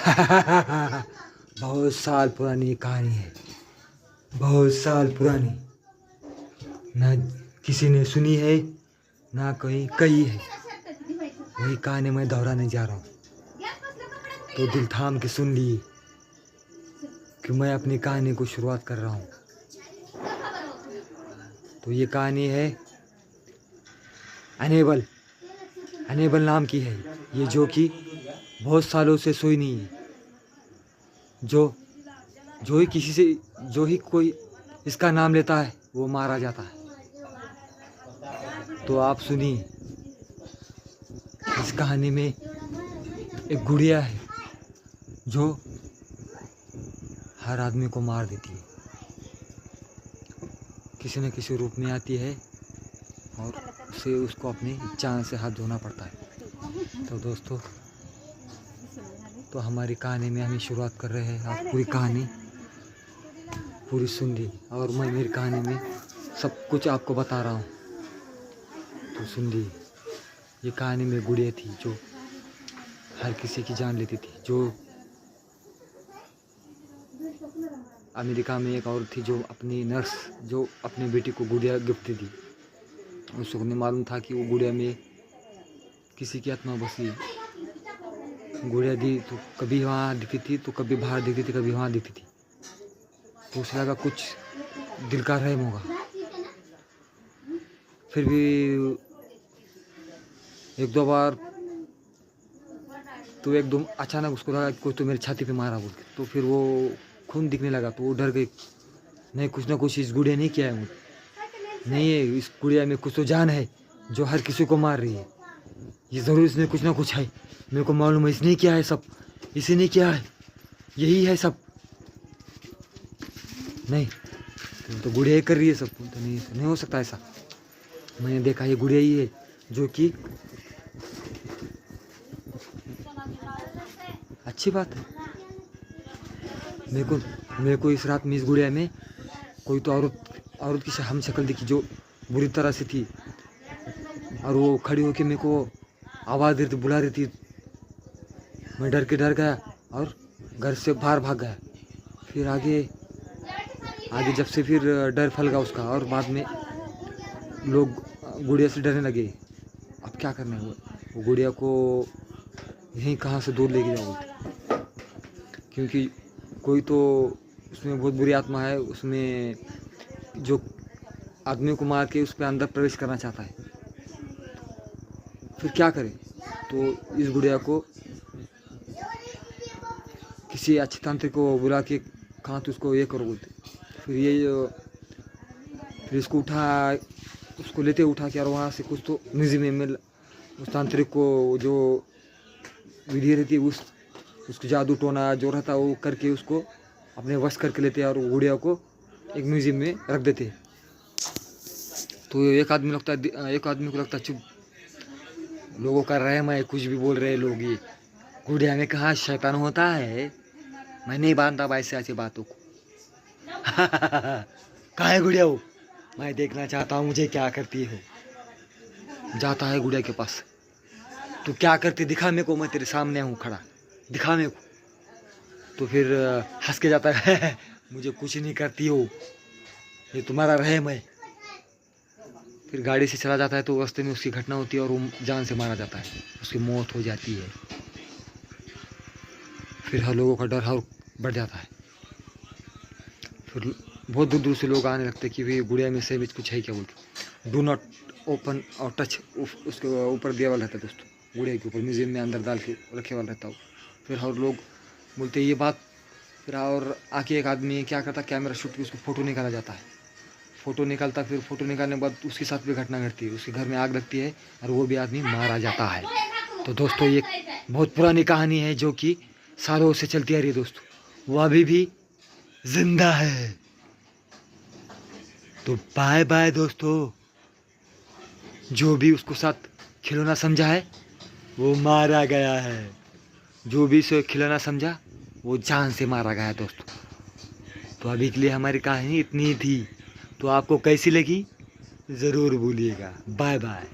बहुत साल पुरानी कहानी है, बहुत साल पुरानी, ना किसी ने सुनी है ना कोई कही है। वही कहानी मैं दोहराने जा रहा हूँ, तो दिल थाम के सुन लिए कि मैं अपनी कहानी को शुरुआत कर रहा हूँ। तो ये कहानी है अनेबल नाम की है ये, जो कि बहुत सालों से सोई नहीं है। जो ही कोई इसका नाम लेता है वो मारा जाता है। तो आप सुनिए, इस कहानी में एक गुड़िया है जो हर आदमी को मार देती है, किसी न किसी रूप में आती है और उसे उसको अपनी जान से हाथ धोना पड़ता है। तो दोस्तों, तो हमारी कहानी में हम शुरुआत कर रहे हैं। आप पूरी कहानी पूरी सुन ली और मैं मेरी कहानी में सब कुछ आपको बता रहा हूँ, तो सुन ली। ये कहानी में गुड़िया थी जो हर किसी की जान लेती थी। जो अमेरिका में एक औरत थी जो अपनी नर्स जो अपनी बेटी को गुड़िया गिफ्ट दी। उसको नहीं मालूम था कि वो गुड़िया में किसी की आत्मा बसी। गुड़िया दी तो कभी वहाँ दिखती थी, तो कभी बाहर दिखती थी, कभी वहाँ दिखती थी। तो उसे लगा कुछ दिल का रहम होगा। फिर भी एक दो बार तो एकदम अचानक उसको लगा कि कोई तो मेरी छाती पे मारा बोल के। तो फिर वो खून दिखने लगा, तो वो डर गई। नहीं, कुछ ना कुछ इस गुड़िया ने किया है मुझे, नहीं है इस गुड़िया में कुछ तो जान है जो हर किसी को मार रही है। ये ज़रूर इसमें कुछ ना कुछ है, मेरे को मालूम है इसने किया है, सब इसी ने किया है, यही है सब। नहीं, तो गुड़िया ही कर रही है सब, तो नहीं हो सकता ऐसा। मैंने देखा ये गुड़िया ही है जो कि अच्छी बात है। मेरे को इस रात में इस गुड़िया में कोई तो औरत की हम शक्ल दिखी जो बुरी तरह से थी, और वो खड़ी होकर मेरे को आवाज़ दे रही थी, बुला रही थी। मैं डर गया और घर से बाहर भाग गया। फिर आगे जब से फिर डर फैल गया उसका, और बाद में लोग गुड़िया से डरने लगे। अब क्या करना है, वो गुड़िया को यहीं कहाँ से दूर लेके जाओ, क्योंकि कोई तो उसमें बहुत बुरी आत्मा है, उसमें जो आदमी को मार के उस पर अंदर प्रवेश करना चाहता है। फिर क्या करें, तो इस गुड़िया को किसी अच्छे तांत्रिक को बुला के कहाँ तो उसको ये करो बोलते। फिर इसको उसको लेते उठा के, और वहाँ से कुछ तो म्यूजियम में उस तांत्रिक को जो विधि रहती उसको जादू टोना जो रहता वो करके उसको अपने वश करके लेते हैं, और गुड़िया को एक म्यूजियम में रख देते हैं। तो एक आदमी को लगता है चुप, लोगों का रहम है, कुछ भी बोल रहे लोग, ये गुड़िया में कहाँ शैतान होता है। मैं नहीं मानता भाई से ऐसी बातों को। कहाँ है गुड़िया वो, मैं देखना चाहता हूँ, मुझे क्या करती हो। जाता है गुड़िया के पास, तू क्या करती दिखा मेरे को, मैं तेरे सामने हूँ खड़ा, दिखा मेरे को। तो फिर हंस के जाता है मुझे कुछ नहीं करती हो, ये तुम्हारा रहम है। फिर गाड़ी से चला जाता है, तो रास्ते में उसकी घटना होती है और वो जान से मारा जाता है, उसकी मौत हो जाती है। फिर हर लोगों का डर और बढ़ जाता है। फिर बहुत दूर से लोग आने लगते कि भाई गुड़िया में से कुछ है क्या बोलते। डू नॉट ओपन और टच, उसके ऊपर दिया वाला रहता है दोस्तों, गुड़िया के ऊपर म्यूजियम में अंदर डाल के रखे वाला रहता हो। फिर हर लोग बोलते ये बात। फिर और आके एक आदमी क्या करता, कैमरा शूट की उसको फ़ोटो निकाला जाता है। फ़ोटो निकालता, फिर फ़ोटो निकालने के बाद उसके साथ भी घटना घटती है, उसके घर में आग लगती है और वो भी आदमी मारा जाता है। तो दोस्तों, ये बहुत पुरानी कहानी है जो कि सालों से चलती आ रही है दोस्तों, वो अभी भी जिंदा है। तो बाय बाय दोस्तों। जो भी उसको साथ खिलौना समझा है वो मारा गया है, जो भी इसे खिलौना समझा वो जान से मारा गया है दोस्तों। तो अभी के लिए हमारी कहानी इतनी ही थी। तो आपको कैसी लगी ज़रूर बोलिएगा। Bye bye.